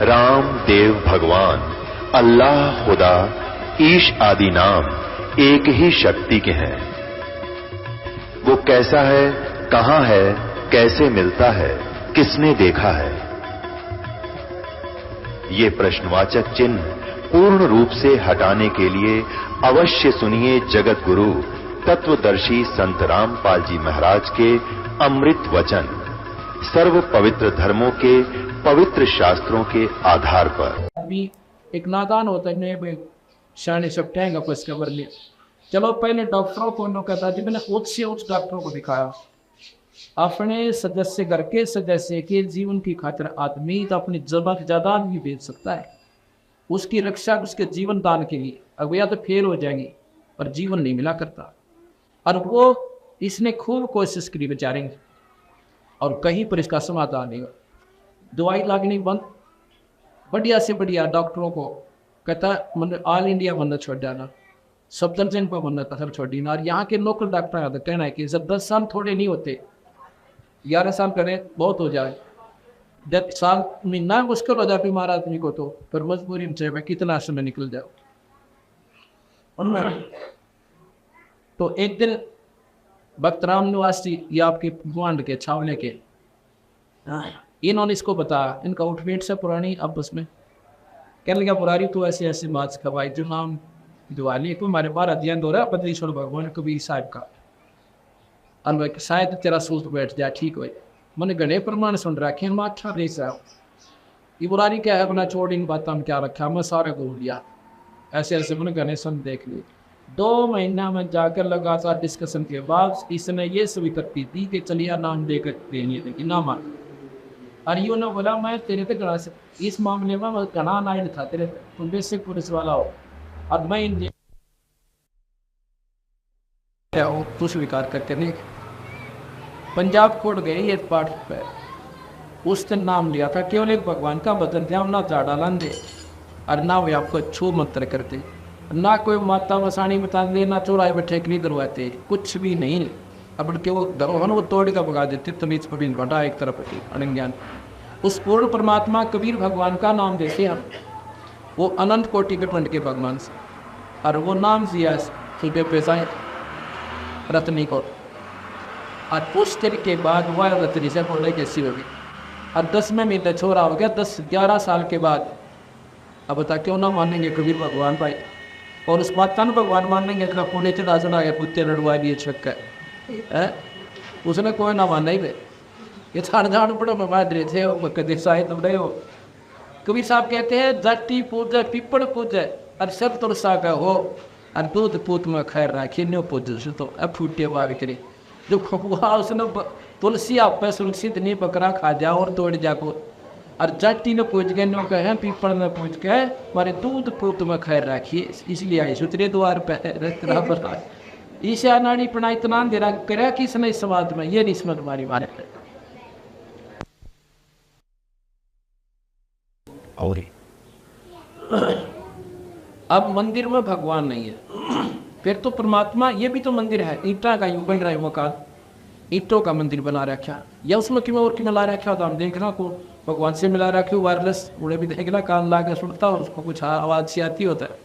राम देव भगवान, अल्लाह खुदा, ईश आदि नाम एक ही शक्ति के हैं। वो कैसा है, कहां है, कैसे मिलता है, किसने देखा है? ये प्रश्नवाचक चिन्ह पूर्ण रूप से हटाने के लिए अवश्य सुनिए जगत गुरु तत्वदर्शी संत रामपाल जी महाराज के अमृत वचन, सर्व पवित्र धर्मों के पवित्र शास्त्रों के आधार पर। अभी एक नादान होता है, शाने सब टैंग आपस खबर लिया। चलो पहले डॉक्टरों को उन्होंने कहता जी मैंने खुद से उस डॉक्टरों को दिखाया, अपने सदस्य घर के सदस्य के जीवन की खातिर आदमी तो अपनी जबरदस्त जायदाद भी बेच सकता है, उसकी रक्षा उसके जीवन दान के लिए। अब या तो फेल हो जाएंगी पर जीवन नहीं मिला करता, और वो इसने खूब कोशिश करी बेचारे, और कहीं पर इसका समाधान नहीं। दवाई लागनी बंद, बढ़िया से बढ़िया डॉक्टरों को कहता मतलब ऑल इंडिया बनना छोड़ जाना, सब दर्जन पर बनना कसर छोड़ देना। और यहाँ के लोकल डॉक्टर का कहना है कि जब 10 साल थोड़े नहीं होते, 11 साल करें बहुत हो जाए, 10 साल महीना मुश्किल हो जाए बीमार आदमी को, तो फिर मजबूरी में मैं कितना समय निकल जाओ। तो एक दिन भक्त राम निवासी ये आपके गुआंड के छावले के, इन्होंने इसको बताया, इनका उठवेट से पुरानी आपस में कहने लगा पुरानी तो ऐसे ऐसे माच खवाई जो नाम दिवाली को हमारे बार अध्ययन हो रहा है बद्रीश्वर भगवान कबीर साहब का, और शायद तेरा सूत बैठ जाए ठीक हो। मैंने गणे प्रमाण सुन रखे मैं अच्छा देख रहा हूँ, ये बुरारी क्या है अपना छोड़ इन बात हम क्या रखा, मैं सारे बोल दिया ऐसे ऐसे मैंने गणे सुन देख लिए। 2 महीना में जाकर लगातार डिस्कशन के बाद इसने ये स्वीकृति दी कि चलिए नाम देकर देनी है ना मान। और यूँ ने बोला मैं तेरे पे गणा से इस मामले में मैं गणा नाइन था तेरे पे, तुम बेसिक पुलिस वाला हो और मैं इन तू स्वीकार करके नहीं। पंजाब कोर्ट गए ये पाठ पे, उस दिन नाम लिया था केवल एक भगवान का बदल दिया, ना झाड़ा लांदे और ना वे आपको छू मंत्र करते, ना कोई माता वसाणी बता दे, ना चौराहे बैठे नहीं करवाते, कुछ भी नहीं। अब के वो धरोहर वो तोड़ का भगा देते, तमीज पबीन बटा एक तरफ अनज्ञान। उस पूर्ण परमात्मा कबीर भगवान का नाम देते हम, वो अनंत कोटि के पंड के भगवान से, और वो नाम दिया सीधे पैसा रत्नी को, और कुछ देर के बाद वह रत्नी से बोले कैसी होगी, और 10वें महीने छोरा हो गया, 10-11 साल के बाद। अब बता क्यों ना मानेंगे कबीर भगवान भाई, और उस बात तन भगवान मानेंगे इतना पुणे चढ़ा चढ़ा गया कुत्ते लड़वा लिए छक्का है, उसने कोई ना माना ही ये छाड़ झाड़ पड़ो मैं थे वो कदे साहित्य रहे हो। कबीर साहब कहते हैं जाति पूजे पिपड़ पूजे और सब तुलसा का हो, और दूध पूत में खैर राखी नो पूज तो अब फूटे बाग करे जो खुआ उसने तुलसी आप सुरक्षित नहीं पकड़ा खा जाओ और तोड़ जाको, और जाति ने पूछ गए नो कहे पीपड़ ने पूछ के मारे दूध पूत में खैर राखिए, इसलिए आई सुतरे द्वार पर ईशा नाड़ी पढ़ा इतना दे रहा करा कि इसने इस समाज में ये नहीं तुम्हारी मारे। और अब मंदिर में भगवान नहीं है, फिर तो परमात्मा ये भी तो मंदिर है, ईटा का यूं बन रहा है मकान, ईटों का मंदिर बना रखा, या उसमें क्यों और क्यों मिला रखा तो हम देखना को भगवान से मिला रखे वायरलेस उड़े भी देखना कान ला कर सुनता हो उसको कुछ आवाज़ सी आती होता है,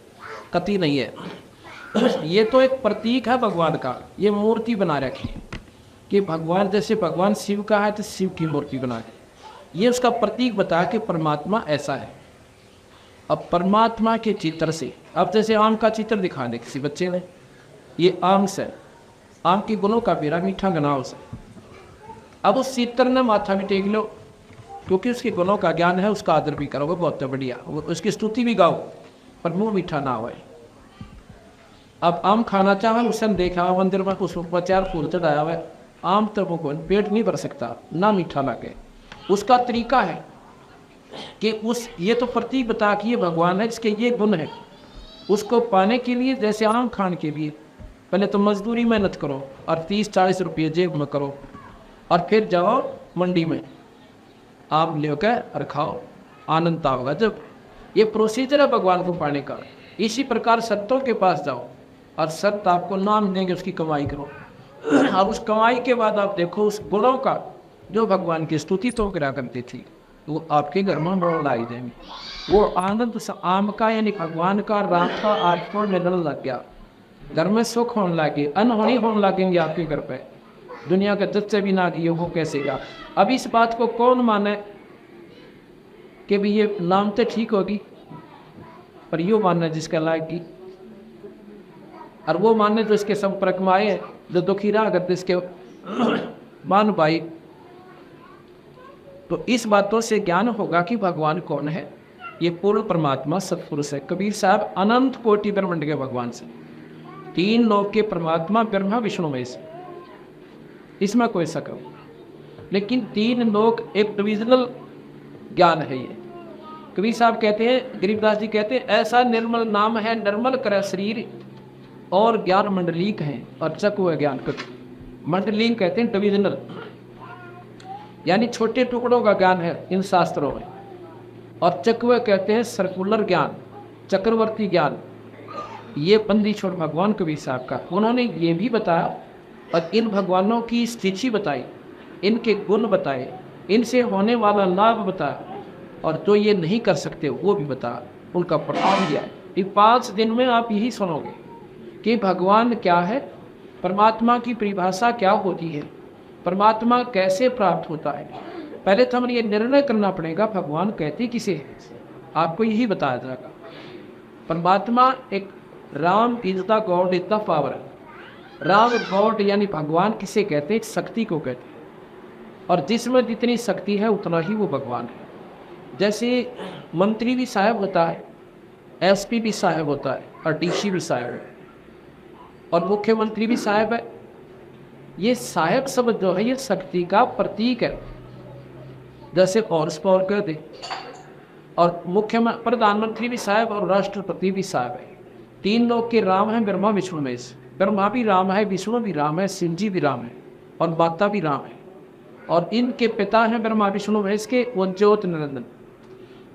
कति नहीं है। ये तो एक प्रतीक है भगवान का, ये मूर्ति बना रखी कि भगवान जैसे भगवान शिव का है तो शिव की मूर्ति बना है, ये उसका प्रतीक बता के परमात्मा ऐसा है। अब परमात्मा के चित्र से अब जैसे आम का चित्र दिखा दे किसी बच्चे ने, ये आम से आम के गुणों का बेरा मीठा गना उसे, अब उस चित्र ने माथा में टेक लो क्योंकि उसके गुणों का ज्ञान है, उसका आदर भी करोगे बहुत बढ़िया, उसकी स्तुति भी गाओ पर मुंह मीठा ना हो। अब आम खाना चाहे उसने देखा मंदिर में उस पर 4 फूल चढ़ाया हुआ है, आम तो वो पेट नहीं भर सकता ना मीठा लगे, उसका तरीका है कि उस ये तो प्रतीक बता कि ये भगवान है जिसके ये गुण है, उसको पाने के लिए जैसे आम खाने के लिए पहले तो मजदूरी मेहनत करो और 30-40 रुपये जेब में करो, और फिर जाओ मंडी में आम लेकर और खाओ, आनंद होगा जब। ये प्रोसीजर है भगवान को पाने का। इसी प्रकार संतों के पास जाओ और संत आपको नाम देंगे, उसकी कमाई करो, अब उस कमाई के बाद आप देखो उस गुणों का जो भगवान की स्तुति तो करा करती थी, वो आपके घर में मोड़ लाई जाएंगे। वो आनंद आम का यानी भगवान का राम का आपको मिलने लग गया, घर में सुख होने लगे, अनहोनी होने लगेंगे आपके घर पे, दुनिया के दस से भी ना दिए वो कैसे गा। अब इस बात को कौन माने कि भी ये नाम तो ठीक होगी, पर यो मानना जिसका लायक की, और वो मानने जो इसके संपर्क में आए, जो दुखी रहा अगर इसके मान पाई, तो इस बातों से ज्ञान होगा कि भगवान कौन है। ये पूर्ण परमात्मा सत्पुरुष है। कबीर साहब अनंत कोटि ब्रह्मांड के भगवान से, तीन लोक के परमात्मा ब्रह्मा विष्णु महेश, इसमें कोई शक नहीं। लेकिन तीन लोक एक डिविजनल ज्ञान है। ये कबीर साहब कहते हैं, गरीबदास जी कहते हैं, ऐसा निर्मल नाम है निर्मल कर शरीर और ज्ञान मंडलीक है और चक ज्ञान कर। मंडलीक कहते हैं डिविजनल, यानी छोटे टुकड़ों का ज्ञान है इन शास्त्रों में, और चकवे कहते हैं सर्कुलर ज्ञान, चक्रवर्ती ज्ञान। ये बंदी छोड़ भगवान कबीर साहब का, उन्होंने ये भी बताया और इन भगवानों की स्थिति बताई, इनके गुण बताए, इनसे होने वाला लाभ बताया, और जो ये नहीं कर सकते वो भी बताया, उनका प्रभाव दिया। ये 5 दिन में आप यही सुनोगे कि भगवान क्या है, परमात्मा की परिभाषा क्या होती है, परमात्मा कैसे प्राप्त होता है। पहले तो हमें ये निर्णय करना पड़ेगा भगवान कहते किसे है, आपको यही बताया जाएगा। परमात्मा एक Ram is the God is the power. Ram God यानी भगवान किसे कहते हैं, शक्ति को कहते हैं, और जिसमें जितनी शक्ति है उतना ही वो भगवान है। जैसे मंत्री भी साहब होता है, एसपी भी साहब होता है, और डीसी भी साहब है, और मुख्यमंत्री भी साहब है। ये साहब शब्द जो है ये शक्ति का प्रतीक है। जैसे हॉर्स पावर कहते हैं, और प्रधानमंत्री भी साहब और राष्ट्रपति भी साहब है। तीन लोग के राम हैं ब्रह्मा विष्णु महेश। ब्रह्मा भी राम है, विष्णु भी राम है, शिव जी भी राम है, और माता भी राम है, और इनके पिता हैं ब्रह्मा विष्णु महेश के वो ज्योत निरंजन।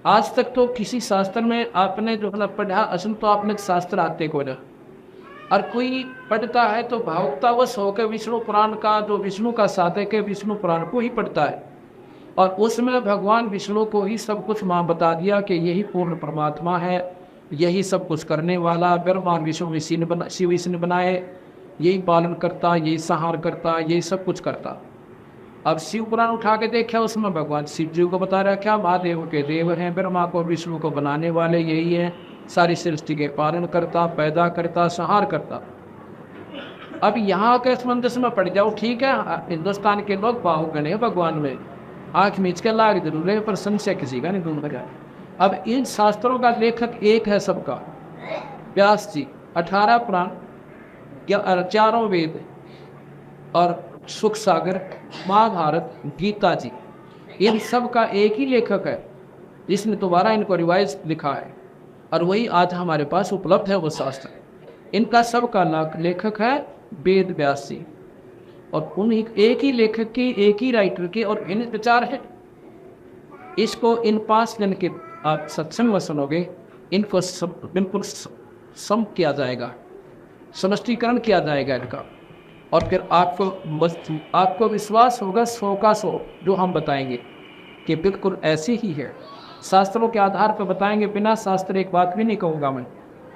आज तक तो किसी शास्त्र में आपने जो मतलब पढ़ा, असल तो आपने शास्त्र आते को ना, और कोई पढ़ता है तो भावुकतावश होकर विष्णु पुराण का, जो विष्णु का साधक है, विष्णु पुराण को ही पढ़ता है, और उसमें भगवान विष्णु को ही सब कुछ माँ बता दिया कि यही पूर्ण परमात्मा है, यही सब कुछ करने वाला, ब्रह्मा विष्णु शिव इसी ने बनाए, यही पालन करता, यही संहार करता, यही सब कुछ करता। अब शिव पुराण उठा के देखा, उसमें भगवान शिव जी को बता रखा महादेव के देव हैं, ब्रह्मा को विष्णु को बनाने वाले यही है, सारी सृष्टि के पालन करता, पैदा करता, संहार करता। अब यहाँ के संबंध में पड़ जाओ, ठीक है, हिंदुस्तान के लोग भावुक गणे भगवान में, आँख मीच के लाग जरूर है, पर संशय किसी का नहीं दूर लगा। अब इन शास्त्रों का लेखक एक है सबका, व्यास जी, 18 पुराण, 4 वेद और सुख सागर, महाभारत, गीता जी, इन सब का एक ही लेखक है जिसने दोबारा इनको रिवाइज लिखा है, और वही आज हमारे पास उपलब्ध है वो शास्त्र। इनका सबका लेखक है वेद व्यास जी, और उन एक ही लेखक के, एक ही राइटर के और इन विचार है। इसको इन 5 दिन के आप सत्संग में सुनोगे, इनको सब बिल्कुल सम किया जाएगा, समष्टीकरण किया जाएगा इनका, और फिर आपको विश्वास होगा 100 का 100 जो हम बताएंगे कि बिल्कुल ऐसे ही है। शास्त्रों के आधार पर बताएंगे, बिना शास्त्र एक बात भी नहीं कहूँगा मैं,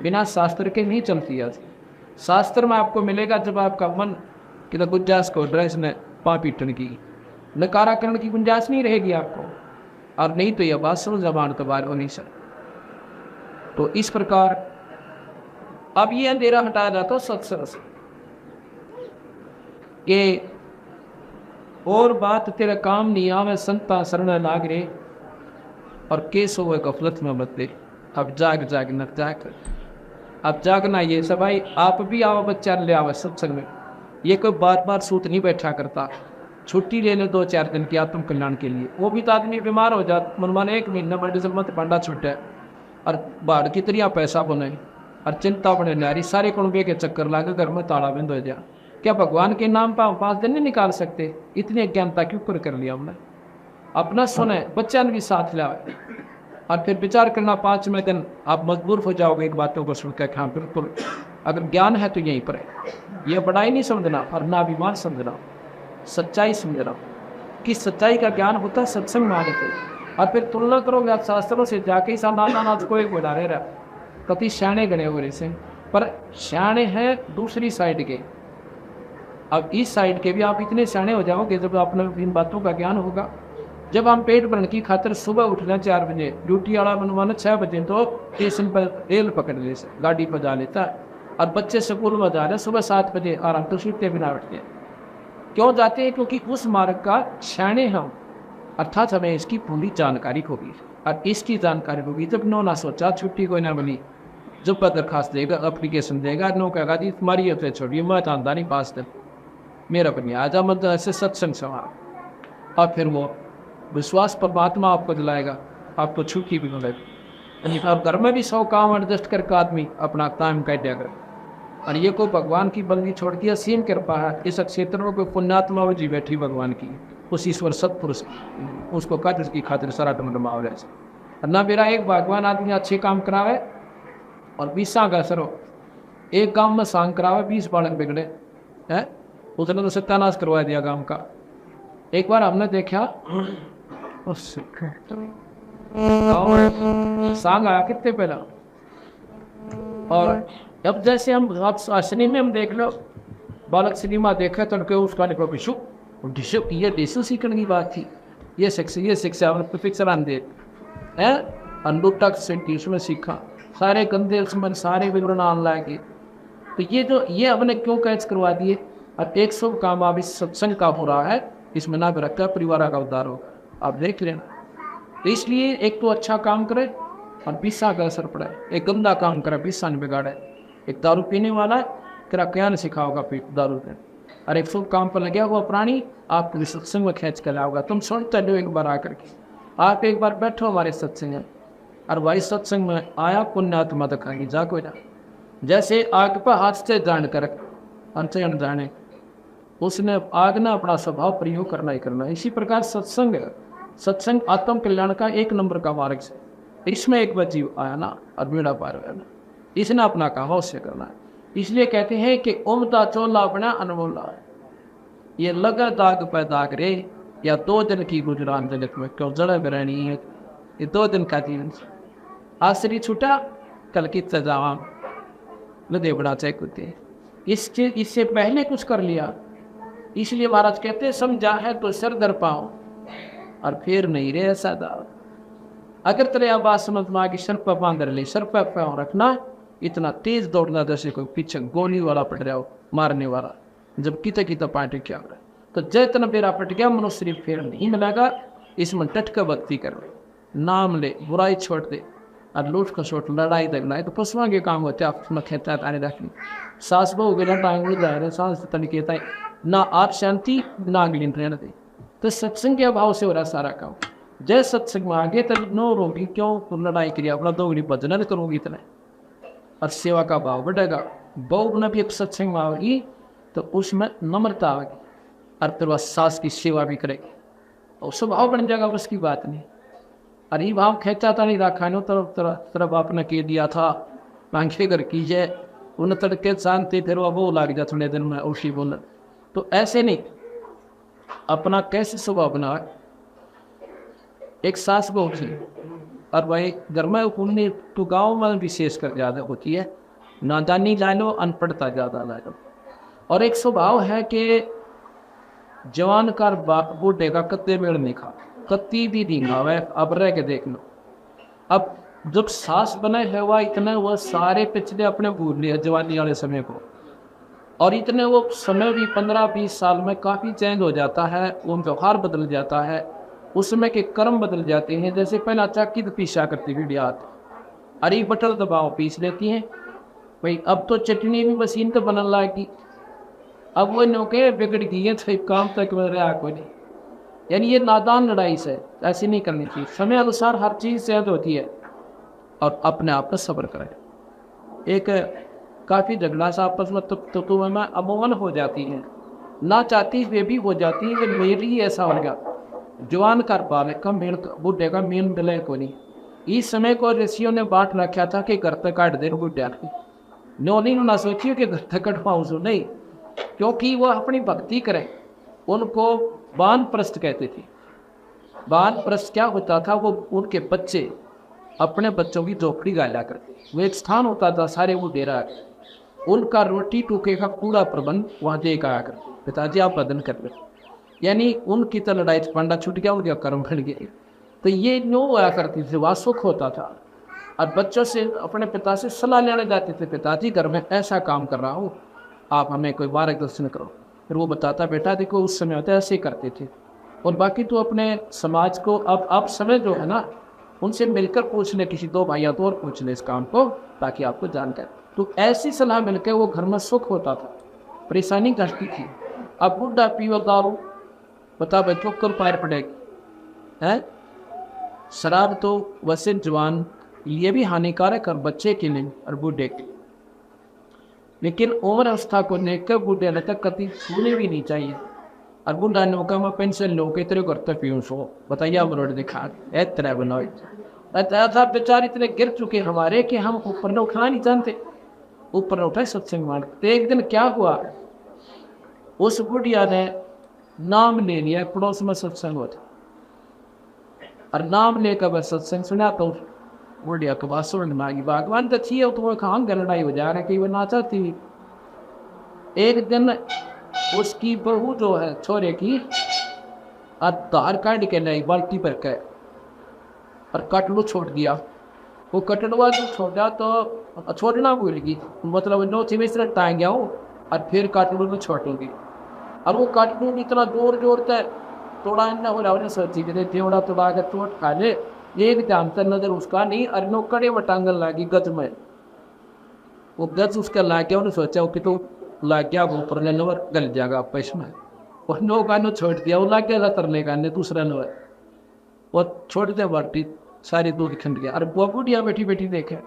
बिना शास्त्र के नहीं चलती है। शास्त्र में आपको मिलेगा जब आपका मन कि गुंजाइश को ड्रेस ने पापीटन की, नकाराकरण की गुंजाइश नहीं रहेगी आपको, और नहीं तो यह बात समझ जबान तो बार होनी सर। तो इस प्रकार अब ये अंधेरा हटाया जाता सत्संग से कि और बात तेरा काम नहीं आवे, संता शरण लाग रे, और केसो वे गफलत में मत दे। अब जाग जाग न जाग, अब जागना ये सब भाई, आप भी आओ, बच्चा ले आओ सत्संग में। ये कोई बार बार सूत नहीं बैठा करता, छुट्टी ले ले 2-4 दिन की आत्म कल्याण के लिए। वो भी तो आदमी बीमार हो जाता, मनमान 1 महीना बड़े मत पांडा छुटे, और बाहर की तरिया पैसा बने, और चिंता बने नारी, सारे कुणबे के चक्कर लागे, घर में ताला बंद हो जा। क्या भगवान के नाम पर 5 दिन नहीं निकाल सकते? इतनी अज्ञानता क्यों कर लिया हमने? अपना सुने, बच्चा ने भी साथ लाए, और फिर विचार करना 5वें दिन आप मजबूर हो जाओगे एक बातों को सुनकर। हाँ बिल्कुल, अगर ज्ञान है तो यहीं पर है। यह बड़ाई नहीं समझना और ना अभिमान समझना, सच्चाई समझना कि सच्चाई का ज्ञान होता है सत्संग में आने से। और फिर तुलना करोगे आप शास्त्रों से जाके इस अनाथ कोई बना रहे रहा कति श्याणे गणे हो रहे पर श्याणे हैं दूसरी साइड के। अब इस साइड के भी आप इतने श्याणे हो जाओगे जब आपने इन बातों का ज्ञान होगा। जब हम पेट भरने की खातिर सुबह उठना 4 बजे, ड्यूटी वाला बनवाना 6 बजे, तो स्टेशन पर रेल पकड़ ले गाड़ी पर जा लेता है। और बच्चे स्कूल में जा रहे सुबह 7 बजे आराम तो सीटते बिना उठते हैं। क्यों जाते हैं? क्योंकि उस मार्ग का श्याणे हम, अर्थात हमें इसकी पूरी जानकारी होगी। और इसकी जानकारी होगी जब नो ना सोचा छुट्टी कोई ना बनी, जब पर दरखास्त देगा, एप्लीकेशन देगा, नो कहेगा जी तुम्हारी अपने छोड़िए मैं जानता नहीं 5 दिन मेरा बनी आ जा, मतलब ऐसे सत्संग सवाल। और फिर वो विश्वास परमात्मा आपको दिलाएगा, आपको छुट्टी भी मिलेगी। अब घर में भी 100 काम एडजस्ट करके आदमी अपना टाइम काट दिया करे। और ये को भगवान की बंदी छोड़ दिया, सीम कृपा है इस क्षेत्र में कोई पुण्यात्मा जी बैठी भगवान की, उस ईश्वर सत्पुरुष उसको कदर की खातिर सारा टमटमा हो जाए। ना मेरा एक भगवान आदमी अच्छे काम करावे और 20 का असर हो, एक गांव में सांग करावे 20 बालक बिगड़े है, उसने तो सत्यानाश करवा दिया गांव का। एक बार हमने देखा सांग आया कितने पहला, और अब जैसे हम सिनेमा में हम देख लो बालक सिनेमा देखा तो उसका निकलो पिशु ये देशों सीखने की बात थी, ये शिक्षा पिक्चर आंदे है अंडोटक से में सीखा सारे गंदे उसमें सारे विवरण आन लागे। तो ये जो ये हमने क्यों कैच करवा दिए। अब 100 काम अब इस सत्संग का हो रहा है, इसमें ना भी रखा परिवार का उद्धार हो, आप देख लेना। तो इसलिए एक तो अच्छा काम करे और 20 का असर पड़े, एक गंदा काम करे 20 नहीं बिगाड़े। एक दारू पीने वाला है तेरा क्या नहीं सिखाओगा दारू देने, और एक शुभ काम पर लगे हुआ प्राणी आपको सत्संग में खींच कर लाओगा। तुम सुनते हो एक बार आकर के, आप एक बार बैठो हमारे सत्संग में, और वही सत्संग में आया पुण्यात्मा दिखाएंगी जा कोई ना। जैसे आग पर हाथ से जान कर अंत जाने, उसने आग ना अपना स्वभाव प्रयोग करना ही करना। इसी प्रकार सत्संग आत्म कल्याण का 1 नंबर का मार्ग से, इसमें एक बार जीव आया ना और बेड़ा पार हुआ ना, इसने अपना काम अवश्य करना है। इसलिए कहते हैं कि उमदा चोला बना अनमोला, ये लगा दाग पे दाग रे या 2 दिन की गुजरान जगत में क्यों जड़ा रहनी है, ये 2 दिन का जीवन। आश्री छूटा कल की सजावा नदे बड़ा चाहे कुत्ते, इससे पहले कुछ कर लिया। इसलिए महाराज कहते हैं समझा है तो सर दर पाओ और फिर नहीं रे ऐसा दाव। अगर तेरे बात समझ में आ कि सर पर बांध ले, सर पर पाँव रखना, इतना तेज दौड़ना जैसे कोई पीछे गोली वाला पट रहा हो मारने वाला, जब किते किते पाटे क्या हो रहा है। तो जैतना बेरा पट गया मनुष्य फिर नहीं मिलेगा। इसमें टटका भक्ति कर ले, नाम ले, बुराई छोड़ दे, और लूट का छोट लड़ाई दगना है तो पशुओं के काम होते हैं। आप खेता ताने रखनी सास बहु गया टांग जा रहे सांस तनिकेता ना आप शांति ना अगली रहने दे। तो सत्संग के अभाव से हो रहा सारा काम। जय सत्संग में आगे तब नो रोगी क्यों लड़ाई करिए, अपना 2 घड़ी भजन करोगी इतने, और सेवा का भाव बढ़ेगा। बहु न भी एक सत्संग में आएगी तो उसमें नम्रता आएगी, और फिर वह सास की सेवा भी करेगी और स्वभाव बन जाएगा, उसकी बात नहीं। अरे भाव खेचा था नहीं रखा नो तरफ आपने कह दिया था मांगे कर कीजिए, उन तड़के शांति फिर वो लग जाए थोड़े दिन में उसी बोल। तो ऐसे नहीं, अपना कैसे स्वभाव बना। एक सास बहू थी और वही घर में पुण्य तो गाँव में विशेष कर ज़्यादा होती है, नादानी ला लो अनपढ़ता ज़्यादा ला लो। और एक स्वभाव है कि जवान कर बाप बूढ़े का कत्ते मेड़ नहीं खा, कत्ती भी नहीं खावे, अब रह के देख लो। अब जब सास बने हुआ इतना वह सारे पिछले अपने भूल लिया जवानी वाले समय को, और इतने वो समय भी 15-20 साल में काफ़ी चेंज हो जाता है, वो व्यवहार बदल जाता है, उसमें के कर्म बदल जाते हैं। जैसे पहला चाकी तो पीसा करती थी हाथ, अरे बटल दबाव पीस लेती हैं भाई। अब तो चटनी भी मशीन तो बनने लगी, अब वो नौके बिगड़ गई है तो काम तक बन रहा कोई नहीं। यानी ये नादान लड़ाई से ऐसी नहीं करनी चाहिए। समय अनुसार हर चीज़ चेंज होती है, और अपने आप पर सब्र करें। एक काफ़ी झगड़ा सा आपस में तो में अमूमन हो जाती है, ना चाहती वे भी हो जाती है। मेरी ही ऐसा हो गया, जवान कर पा रहे कम भेड़ बूढ़े का मेन मिले को नहीं। इस समय को ऋषियों ने बांट रखा था कि घर तक काट दे बूढ़े की, नो नहीं ना सोचिए कि घर तक कट पाऊँ सो नहीं, क्योंकि वो अपनी भक्ति करें। उनको बान प्रस्त कहते थे, बाल प्रस क्या होता था, वो उनके बच्चे अपने बच्चों की झोपड़ी गाला करते। वो एक स्थान होता था, सारे वो डेरा उनका रोटी टूके का पूरा प्रबंध वहाँ दे आया करते। पिताजी आप बदन कर रहे, यानी उनकी तो लड़ाई पंडा छूट गया, उनके कर्म बढ़ गए। तो ये न्यू हुआ करती थी, वहाँ सुख होता था। और बच्चों से अपने पिता से सलाह लेने जाते थे, पिताजी घर में ऐसा काम कर रहा हूँ, आप हमें कोई मार्गदर्शन करो। फिर वो बताता, बेटा देखो उस समय होता है ऐसे ही करते थे, और बाकी तो अपने समाज को अब समय जो है ना, उनसे मिलकर पूछ ले, किसी दो भाइयों तो और पूछ ले इस काम को, ताकि आपको जानकारी। तो ऐसी सलाह मिलकर वो घर में सुख होता था, परेशानी घटती थी। अब बुढ़ा पीओ दारू, बता भाई चुप कर पैर पड़ेगी है। शराब तो वैसे जवान लिए भी हानिकारक और बच्चे के लिए और बूढ़े के लिए, लेकिन उम्र अवस्था को लेकर बूढ़े ने तक कभी छूने भी नहीं चाहिए। और बूढ़ा ने कहा मैं पेंशन लो के तेरे करते पीऊँ सो, बताइए अब रोड दिखा तरह बनाओ। ऐसा बेचारे इतने गिर चुके हमारे कि हम ऊपर न उठा नहीं जानते, ऊपर न उठाए सत्संग मान। तो एक दिन क्या हुआ, उस बुढ़िया ने नाम ले लिया, पड़ोस में सत्संग होता, और नाम लेकर वह सत्संग सुना। तो बुढ़िया के पास सुन मांगी, भगवान तो थी तो कहाँ लड़ाई हो जा रहा है कि वो नाचा थी। एक दिन उसकी बहू जो है छोरे की धार काट के लाई बाल्टी पर के और कटलू छोड़ दिया। वो कटलुआ जो छोड़ा तो छोड़ना भूल गई, मतलब नो थी मिश्र टांग गया हो और फिर कटलू में छोड़ूंगी। और वो कटलू इतना जोर जोर से तोड़ा ना हो रहा, सोची कि थोड़ा तोड़ा के चोट खा ले, एक जानता नजर उसका नहीं। और नो कड़े वटांगन लागी गज में, वो गज उसका ला गया, उन्हें सोचा कि तो लाग गया वो ऊपर नवर गल जाएगा पैसे में, और नो का नो छोड़ दिया, वो लाग गया तरने का दूसरा नवर, वो छोड़ दे बाल्टी सारी दूध खंड गया। अरे बुआ बुढ़िया बैठी बैठी देखे।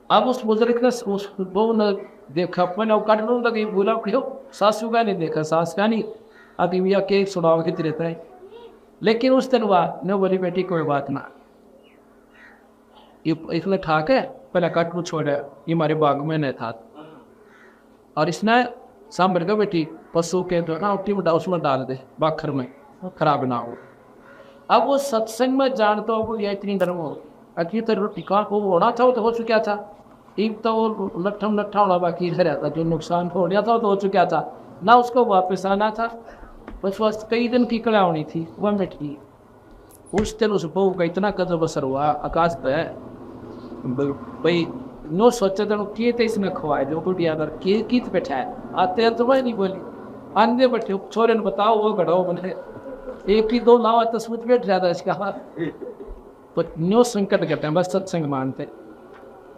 अब उस बुजुर्ग ने उस बहू ने देखा, मैंने काट लूँ लगी, बोला क्यों सासू का नहीं देखा, सास का नहीं, अभी भैया के सुनाव कित रहता है। लेकिन उस दिन हुआ न बोली बेटी कोई बात ना, ये इसने ठाक है पहले काट लू छोड़ा, ये हमारे बाग में नहीं था। और इसने सांभर का बेटी पशु के जो ना उठी में उसमें डाल दे बाखर में, खराब ना हो। अब वो सत्संग में जानता हो वो इतनी डर हो अकी तो रोटी का वो होना था, तो हो चुका था। एक तो वो लट्ठम लट्ठा होना बाकी रह था, जो नुकसान हो गया था तो हो चुका था ना, उसको वापस आना था। बस बस कई दिन की कला होनी थी, वह मिट गई। उस दिन उस बहू का इतना कदम असर हुआ आकाश पे भाई नो सोचे तो किए थे इसने खवाए जो बुढ़िया अगर किए कित बैठा है आते तो वह नहीं बोली आंधे बैठे छोरे ने बताओ वो घड़ो बने एक ही दो लावा तो सोच बैठ रहा था इसका। तो न्यो संकट करते हैं बस सत्संग मानते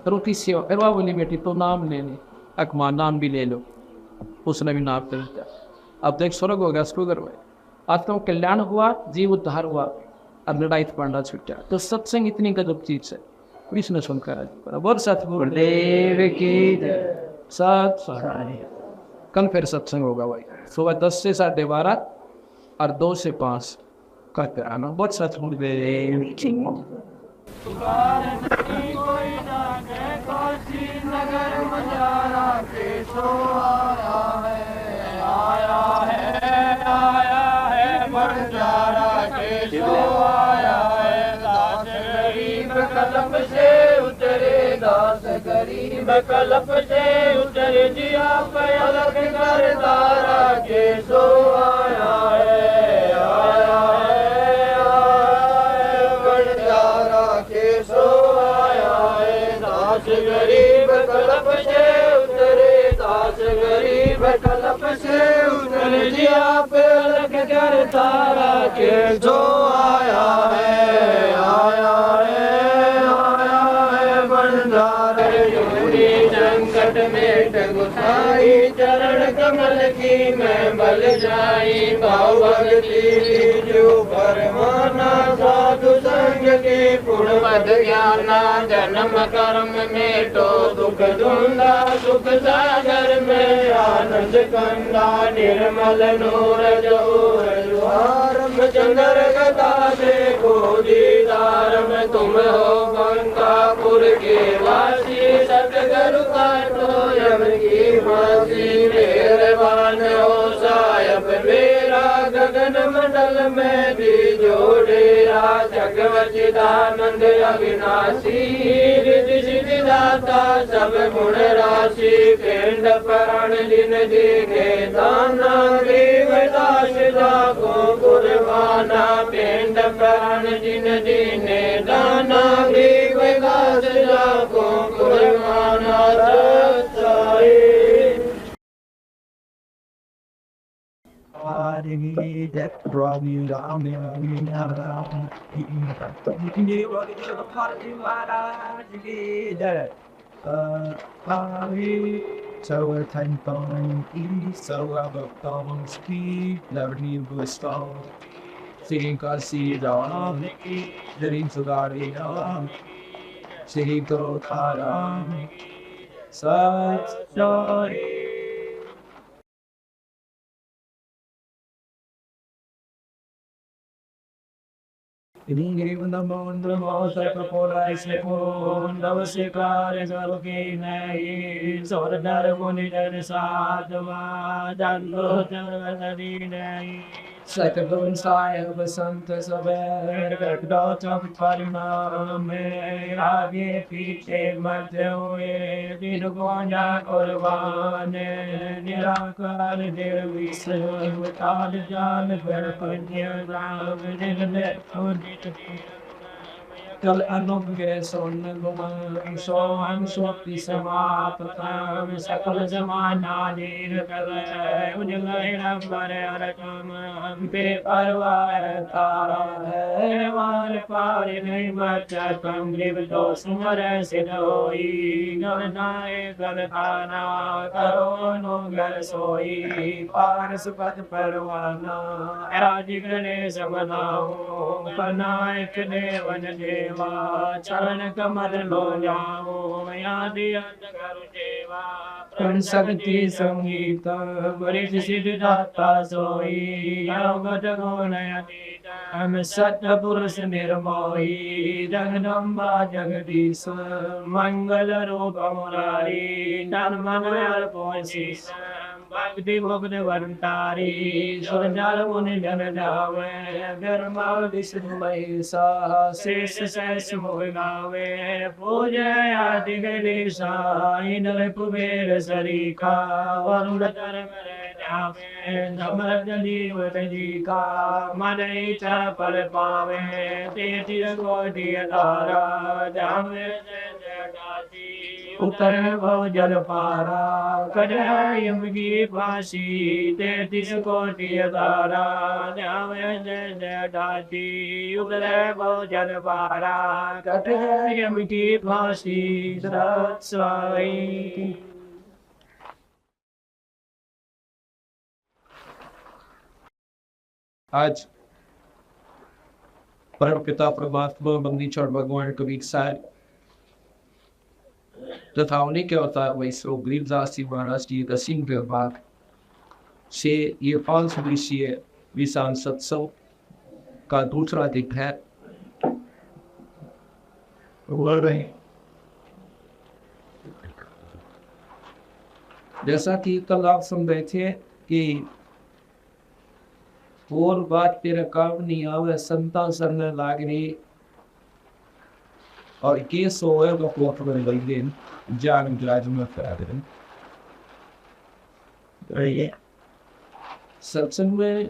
रोटी सेवा फिर वह बोली बेटी तो नाम ले ले, अकमान नाम भी ले लो, उसने भी नाम ले लिया। अब देख स्वर्ग हो गया उसको करवाए, आत्मा कल्याण हुआ, जीव उद्धार हुआ, अब लड़ाई पांडा छुटा। तो सत्संग इतनी गजब चीज है, कृष्ण सुनकर बोल सतगुरुदेव की सत। कल फिर सत्संग होगा भाई, सुबह 10 से 12:30 और 2 से 5 का आना। बहुत सतगुरुदेव की कलप से उतरे दास गरीब कलप से उतरे जिया पे अलग कर तारा के सो आया है, आया है बंजारा के सो आया है। दास गरीब कलप से उतरे दास गरीब कलप से उतरे जिया पे अलग कर तारा के सो आया है, आया संकट में गुसाई चरण कमल की मैं बल जाई। भाव भक्ति जो परमाना साधु संग की पुण्य पद ज्ञाना जन्म कर्म में तो दुख धुंधा सुख सागर में आनंद कंदा निर्मल नूर जोहारम चंद्र गदा देखो दीदार में तुम हो बंकापुर के वासी सतगुरु का तो यम की फांसी मेहरबान हो साहब मेरा गगन मंडल में दी तेरा जगवचिदानंद अविनाशी रिद्धि सिद्धि दाता सब गुण राशि पिंड प्राण जिन दीने दाना ग्रीव दास जाको कुर्बाना पिंड प्राण जिन दीने दाना ग्रीव दास जाको कुर्बाना सच्चाई that brought you down there. You can get it right to the pot. You get that. So we're time phone easy. So I'm a phone speed. Never need to stop. Seeing I see it on me. Letting so that it on. Seeing go hard on. Such joy. Even the moon, the most I propose, I say, oh, no, sick, is okay, so the other one is hard, the one, it's like a blue sky of a Santa's of a daughter of Parima, may I be a peach, my way, did a guana or one, and Iraka, there we say, with all the John, and very good near ground, and in the net. Kal anubge son goma so हम सोती समापता सकल जमाना नीर करे उजले नंबरे Arkham पे परवार तारा है वार पार नहीं बचा कम लिव दो सुमर सिद्धोई गलनाए गलखाना करो नो गल सोई पार सुपथ परवाना राजिगने सबनाओ पनायक देवन देव चरण कमल लो जाओ यादि अंधकार देवा प्रण शक्ति संगीत बरिष सिद्ध दाता सोई अवगत गुण अतीत हम सत्य पुरुष निर्मोही जगदम्बा जगदीश मंगल रूप मुरारी धर्ममय पोषिष भक्ति मुक्त वरतारी सुरजल मुनि जन जावे धर्माल विष्णुमय सा शेष शेष गावे पूजय आदि गणेशा इंद्र कुबेर सरीखा वरुण धर्म जावे नमर जीव जी का मन इच्छा पर पावे तेज कोटि तारा जावे उत्तर भव जल पारा कड़य यम की फांसी 33 कोटि तारा जावे जय दाती उत्तर भव जल पारा कड़य यम की फांसी सत्साई। आज परम पिता परमात्मा बंदी चढ़ भगवान कबीर साहब तथा उन्हीं के अवतार वैष्णव गरीबदास जी महाराज जी का सिंह विभाग से ये 5 दिवसीय विशाल सत्संग का दूसरा दिन है। जैसा कि कल आप समझ रहे थे कि और बात तेरा काम नहीं आवे संता सरने लागनी और के सोए को कोट में लगे जान जाज में फैले ये सत्संग में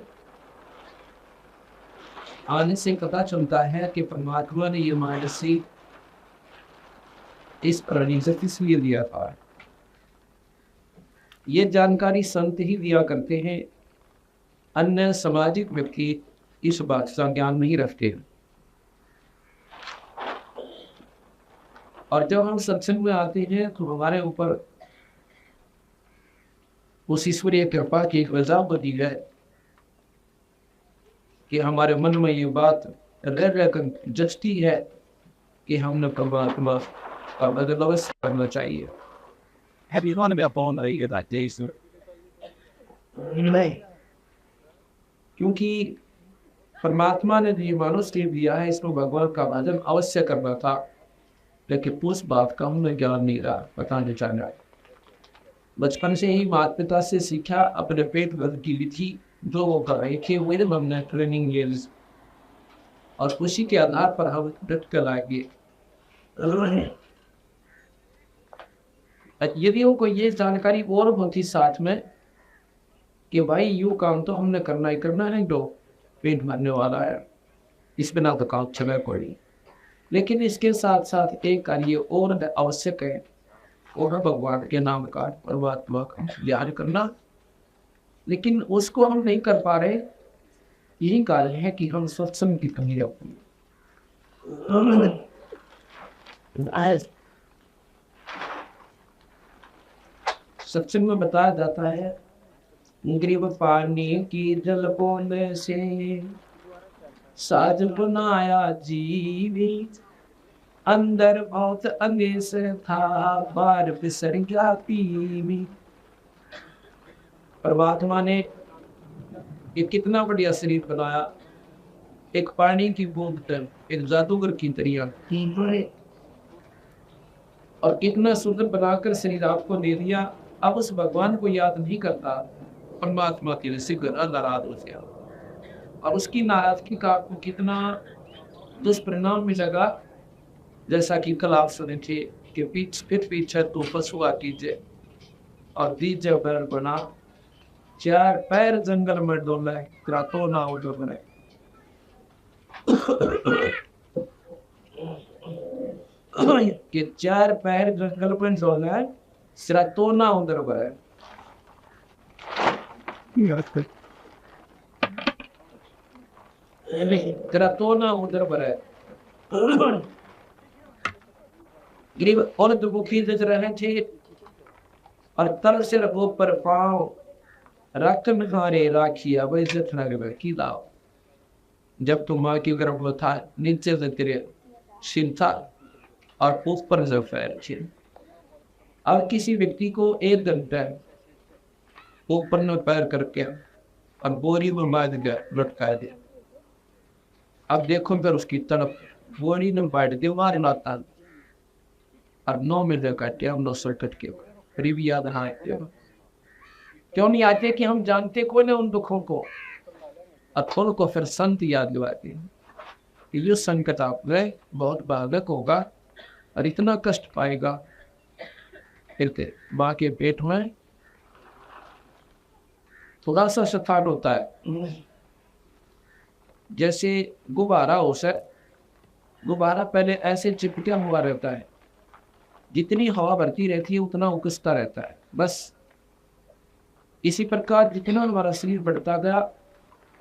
आने से पता चलता है कि परमात्मा ने ये मानसी इस प्राणी से इसलिए दिया था। ये जानकारी संत ही दिया करते हैं, अन्य सामाजिक व्यक्ति इस बात का ज्ञान नहीं रखते। और जब हम सत्संग में आते हैं तो हमारे ऊपर उस ईश्वरीय कृपा की एक वजह बनी है कि हमारे मन में ये बात रह रहकर जचती है कि हमने परमात्मा का बंदोबस्त करना चाहिए। क्योंकि परमात्मा ने जो मानव शरीर दिया है इसमें भगवान का भजन अवश्य करना था, लेकिन उस बात का हमें ज्ञान नहीं रहा, पता नहीं चल रहा। बचपन से ही माता पिता से सीखा अपने पेट भर की विधि जो वो कर रहे थे, हमने ट्रेनिंग और उसी के आधार पर हम डट कर आएंगे। यदि उनको ये जानकारी और होती साथ में कि भाई यूँ काम तो हमने करना ही करना है, दो पेट भरने वाला है, इस बिना तो काम चले कोई। लेकिन इसके साथ साथ एक कार्य और आवश्यक है, और भगवान के नाम का परमात्मा का ध्यान करना, लेकिन उसको हम नहीं कर पा रहे। यही कारण है कि हम सत्संग की कमी रखते हैं। सत्संग में बताया जाता है, ग्रीब पानी की जल बूंद से साज बनाया जीवित, अंदर बहुत अंदेश था बार बिसर गया पीवी। परमात्मा ने ये कितना बढ़िया शरीर बनाया, एक पानी की बूंद तक, एक जादूगर की तरह, और कितना सुंदर बनाकर शरीर आपको दे दिया। अब उस भगवान को याद नहीं करता, परमात्मा के लिए सिर्फ नाराज हो गया, और उसकी नाराजगी का आपको कितना दुष्परिणाम मिलेगा। जैसा कि कल आप सुने थे कि पीछे तो पशुआ कीजिए और दीजिए बैल बना, चार पैर जंगल में डोला तो ना उधर बने। कि चार पैर जंगल में डोला सिरा तो ना उधर बने। तेरा तो ना उधर बने। गरीब और दुखी नजर रहे थे, और तल से रखो पर पाओ रक्त निखारे राखिया वही जतना की लाओ। जब तुम माँ की गर्भ में था, नीचे से तेरे सिर था और ऊपर से पैर थे। अब किसी व्यक्ति को एक घंटा ऊपर में पैर करके और बोरी में बांध कर लटका दे। अब देखो फिर उसकी तरफ बोरी में बैठ दे मारे लाता और 9 मिनट काटे हम 9 कट के फिर भी याद ना आते। क्यों नहीं आते कि हम जानते कौन है उन दुखों को, और थोड़ा को फिर संत याद दिलाते हैं कि ये संकट आप में बहुत बाधक होगा और इतना कष्ट पाएगा। फिर माँ के पेट में थोड़ा सा स्थान होता है, जैसे गुब्बारा हो सर, गुब्बारा पहले ऐसे चिपका हुआ रहता है, जितनी हवा भरती रहती है उतना उकसता रहता है। बस इसी प्रकार जितना हमारा शरीर बढ़ता गया,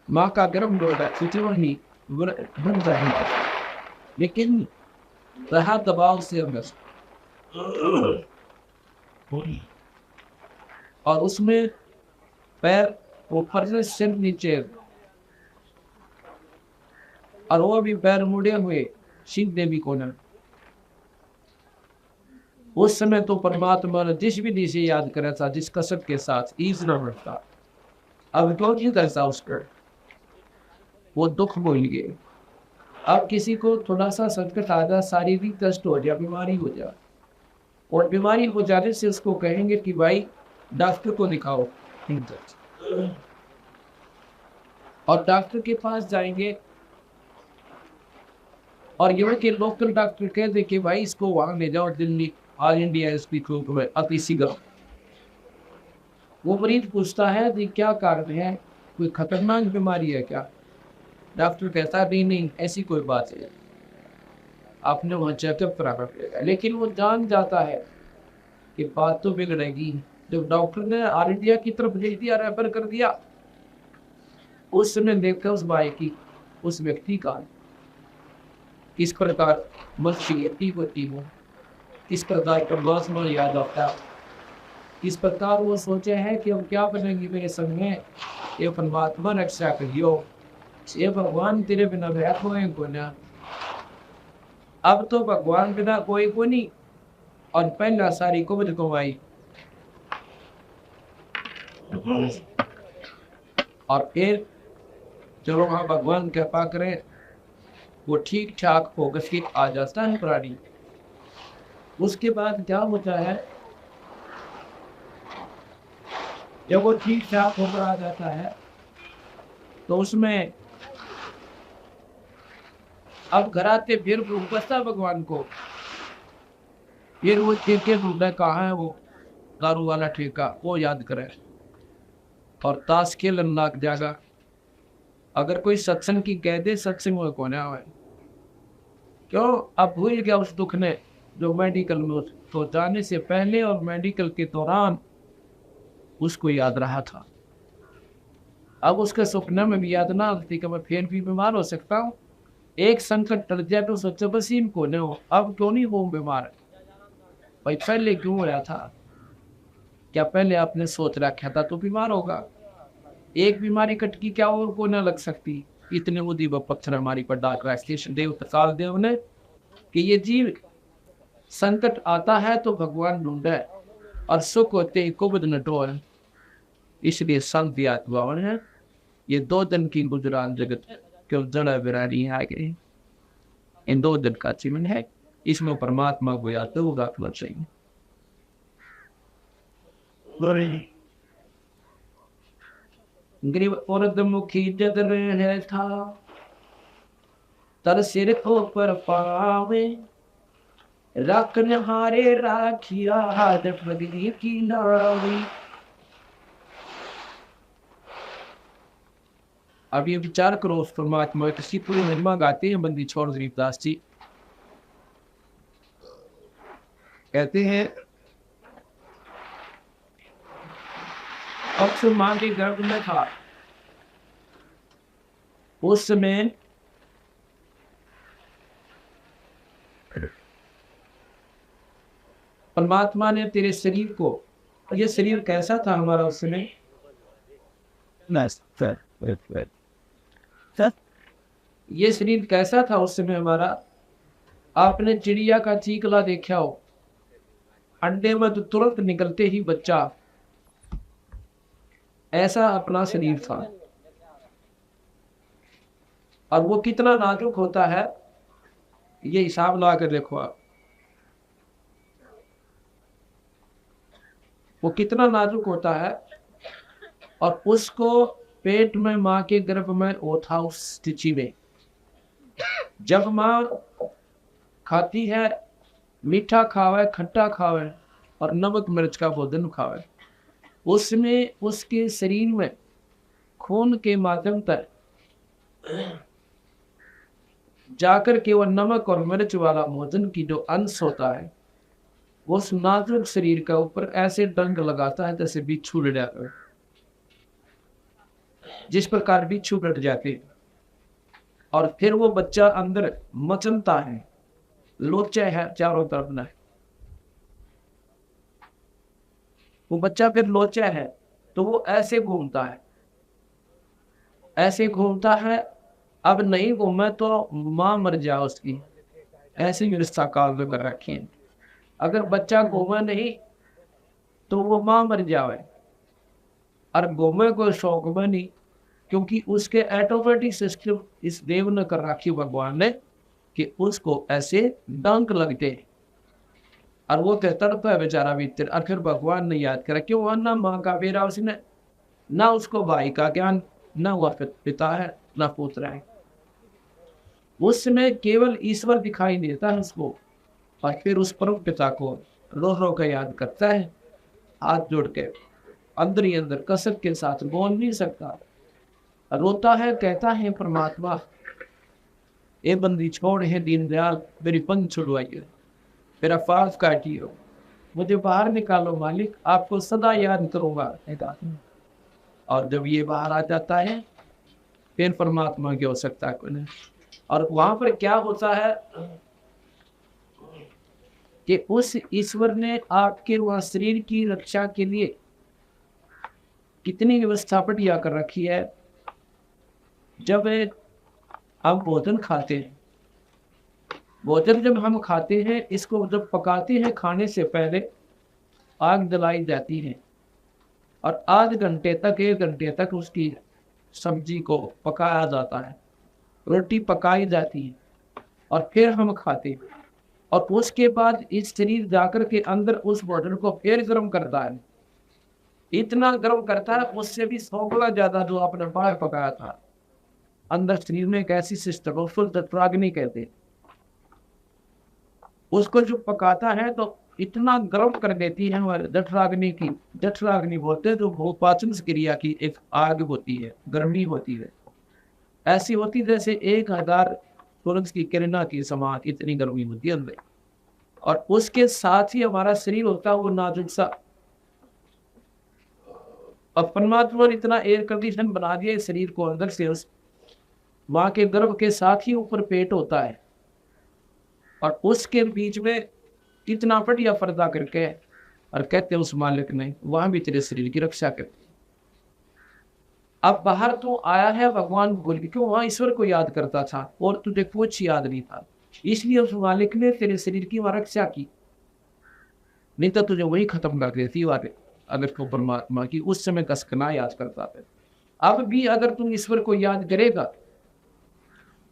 माँ का गर्भ बढ़ता है उतना ही बढ़ जाएगा, लेकिन रहा दबाव से बस। और उसमें पैर ऊपर से सिर नीचे, और वो भी पैर मुड़े हुए सीधे भी कोना। उस समय तो परमात्मा ने जिस विधि से याद करा था, जिस कसरत के साथ ईज न बढ़ता, अब तो नहीं करता उसका, वो दुख भूल गए। अब किसी को थोड़ा सा संकट आ जाए, शारीरिक कष्ट हो जाए, बीमारी हो जाए, और बीमारी हो जाने से उसको कहेंगे कि भाई डॉक्टर को दिखाओ, और डॉक्टर के पास जाएंगे और यहाँ के लोकल डॉक्टर कह दे कि भाई इसको वहां ले जाओ दिल्ली ऑल इंडिया इंस्टीट्यूट में अति शीघ्र। वो मरीज पूछता है कि क्या कारण है, कोई खतरनाक बीमारी है क्या? डॉक्टर कहता है नहीं ऐसी कोई बात है, आपने वहाँ चेकअप कराना पड़ेगा। लेकिन वो जान जाता है कि बात तो बिगड़ेगी। जब डॉक्टर ने ऑल इंडिया की तरफ भेज दिया, रेफर कर दिया, उस समय देखा उस भाई की, उस व्यक्ति का किस प्रकार मच्छी होती हो, किस प्रकार का बस में याद आता है, किस प्रकार वो सोचे हैं कि हम क्या बनेंगे मेरे संग में, ये परमात्मा रक्षा करियो, ये भगवान तेरे बिना बैठो है को ना। अब तो भगवान बिना कोई को नहीं, और पहला सारी कुबज कमाई, और फिर चलो हाँ भगवान कृपा करें वो ठीक ठाक होकर फिर आ जाता है प्राणी। उसके बाद क्या होता है, जब वो ठीक ठाक होकर आ जाता है तो उसमें अब घर आते फिर बसता भगवान को, फिर वो ठेके ढूंढे कहाँ है वो दारू वाला ठेका, वो याद करे और ताश खेलन लाग जाएगा। अगर कोई सत्संग की कह दे सत्संग में कौन आवे, क्यों अब भूल गया उस दुख ने जो मेडिकल में तो जाने से पहले और मेडिकल के दौरान उसको याद रहा था। अब उसके सपने में भी याद ना आती कि मैं फिर भी बीमार हो सकता हूँ। एक संकट टल जाए तो सोचे बस इनको नहीं हो, अब क्यों नहीं हो बीमार भाई, पहले क्यों हो रहा था, क्या पहले आपने सोच रखा था तो बीमार होगा। एक बीमारी कटकी क्या और को न लग सकती, इतने उदी पत्थर हमारी पर डाल रहा है देव तकाल देव ने कि ये जीव संकट आता है तो भगवान ढूंढे और सुख होते ही कुबद न डोल। इसलिए संत आत्मावन है ये 2 दिन की गुजरान जगत क्यों जड़ा बिरानी आ गई, इन 2 दिन का जीवन है, इसमें परमात्मा को याद तो रखना चाहिए। गरीब औरत मुखी जद रह था तर सिर को पर पावे रखने हारे राखिया हाथ प्रदीप की नावी। अब ये विचार करो उस परमात्मा किसी पूरी महिमा गाते हैं बंदी छोड़ गरीबदास जी, कहते हैं अक्सर मां के गर्भ में था उस समय परमात्मा ने तेरे शरीर को, ये शरीर कैसा था हमारा उस समय, ये शरीर कैसा था उस समय हमारा। आपने चिड़िया का चीकला देखा हो, अंडे में तो तुरंत निकलते ही बच्चा, ऐसा अपना शरीर था। और वो कितना नाजुक होता है ये हिसाब लगा कर देखो आप, वो कितना नाजुक होता है। और उसको पेट में माँ के गर्भ में वो था उस स्थिति में, जब माँ खाती है मीठा खावे खट्टा खावे और नमक मिर्च का भोजन खावे, उसमें उसके शरीर में खून के माध्यम तक जाकर के वो नमक और मिर्च वाला भोजन की जो अंश होता है उस नाजुक शरीर का ऊपर ऐसे डंग लगाता है जैसे बिच्छू लड़ जाता है, जिस प्रकार बिच्छू लड़ जाते हैं। और फिर वो बच्चा अंदर मचलता है, लोचा है चारों तरफ ना, वो बच्चा फिर लोचा है तो वो ऐसे घूमता है, ऐसे घूमता है। अब नहीं घूमे तो माँ मर जाए उसकी, ऐसे व्यवस्था काल में कर रखी है। अगर बच्चा घूमे नहीं तो वो माँ मर जाए, और घूमे को शौक में नहीं, क्योंकि उसके ऑटोमेटिक सिस्टम इस देव ने कर रखी भगवान ने कि उसको ऐसे डंक लगते और वो तड़पता है बेचारा भीतर। और फिर भगवान ने याद करा कि वो ना माँ का बेरा उसने, ना उसको भाई का ज्ञान, ना वह पिता है ना पुत्र है, उस समय केवल ईश्वर दिखाई देता है उसको। और फिर उस परम पिता को रो रो कर याद करता है, हाथ जोड़ के अंदर ही अंदर कसरत के साथ, बोल नहीं सकता, रोता है, कहता है परमात्मा ए बंदी छोड़ है दीनदयाल, मेरी पंख छुड़वाइए, मेरा फार्स काटिए, मुझे बाहर निकालो मालिक, आपको सदा याद करूंगा। और जब ये बाहर आ जाता है फिर परमात्मा की हो सकता है। और वहां पर क्या होता है कि उस ईश्वर ने आपके वह शरीर की रक्षा के लिए कितनी व्यवस्था बढ़िया कर रखी है। जब हम भोजन खाते हैं, भोजन जब हम खाते हैं, इसको जब पकाते हैं खाने से पहले आग जलाई जाती है और आध घंटे तक 1 घंटे तक उसकी सब्जी को पकाया जाता है, रोटी पकाई जाती है और फिर हम खाते हैं। और उसके बाद इस शरीर जाकर के अंदर उस भोजन को फिर गर्म करता है, इतना गर्म करता है उससे भी 100 गुना ज्यादा जो आपने बाहर पकाया था। अंदर शरीर में एक ऐसी सिस्टम उसको जठराग्नि कहते हैं। उसको जो पकाता है तो इतना गर्म कर देती है हमारे जठराग्नि की, जठराग्नि बोलते हैं जो भोपाचन क्रिया की एक आग होती है, गर्मी होती है, ऐसी होती जैसे 1000 सूरज की किरणा की समान इतनी गर्मी होती है अंदर। और उसके साथ ही हमारा शरीर होता है वो नाजुक सा। और परमात्मा ने इतना एयर कंडीशन बना दिया इस शरीर को अंदर से, उस माँ के गर्भ के साथ ही ऊपर पेट होता है और उसके बीच में इतना बढ़िया पर्दा करके और कहते हैं उस मालिक ने वहां भी तेरे शरीर की रक्षा करती। अब बाहर तो आया है भगवान बोल के, क्यों वहां ईश्वर को याद करता था और तुझे कुछ याद नहीं था, इसलिए उस मालिक ने तेरे शरीर की वहां रक्षा की, नहीं तो तुझे वही खत्म कर देती वाले अगर तो परमात्मा की उस समय कसकना याद करता था। अब भी अगर तुम ईश्वर को याद करेगा,